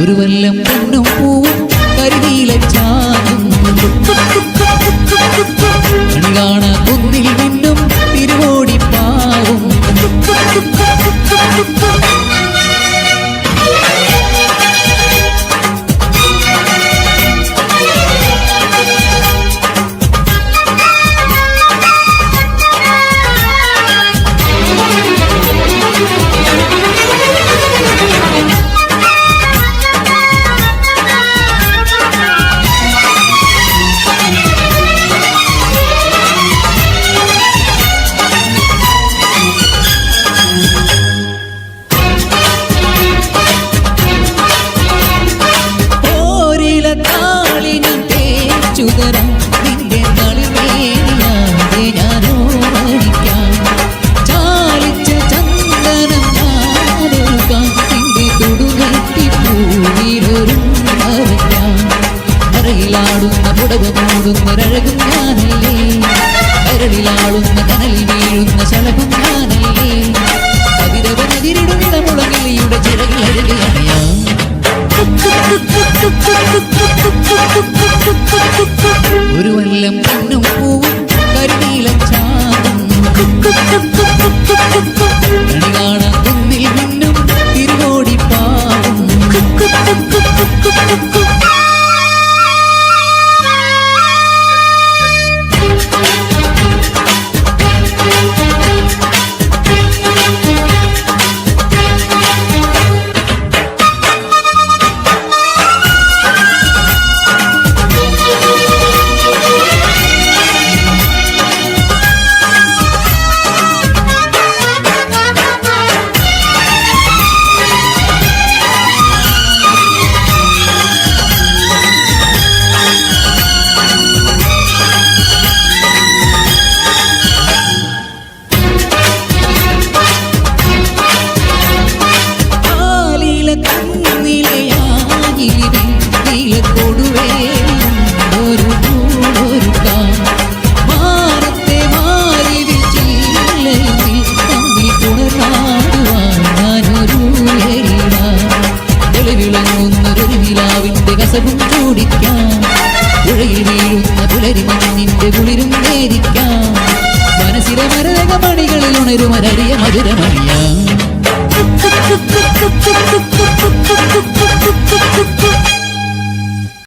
ഒരു വല്ലം പൊന്നും പൂവും കരിനീലച്ചാനും കണി കാണാ കുന്നിൽ മിന്നും തിരുവോടിപ്പാവും നിന്റെ കളിമേനിയാതെ ഞാനോ മരിക്കാം ചാലിച്ച ചന്ദനം ഞാനൊരുക്കാം നിന്റെ തൊടുകെട്ടി പൂവിലൊരു മറയ്ക്കാം അറയിലാടുന്ന പുടവ മൂടുന്നൊരഴകും ഞാനല്ലേ കരളിലാടുന്ന കനലിൽ വീഴുന്ന ശലഭം ഞാനല്ലേ അതിരവനതിരിടുന്ന മുളകിളിയുടെ ചിറകിൽ അഴകയാണ് ഒരു വല്ലം പൊന്നും പൂവും കരിനീലച്ചാനും കണി കാണാ കുന്നിൽ മിന്നും തിരുവോടിപ്പാവും കസവും ചൂടിക്കാം പുഴയിൽ വീഴുന്ന പുലരിമഞ്ഞിന്റെ കുളിരും നേരിക്കാം മനസ്സിലെ മരകമണികളിൽ ഉണരുമരറിയ മധുരമണിയാം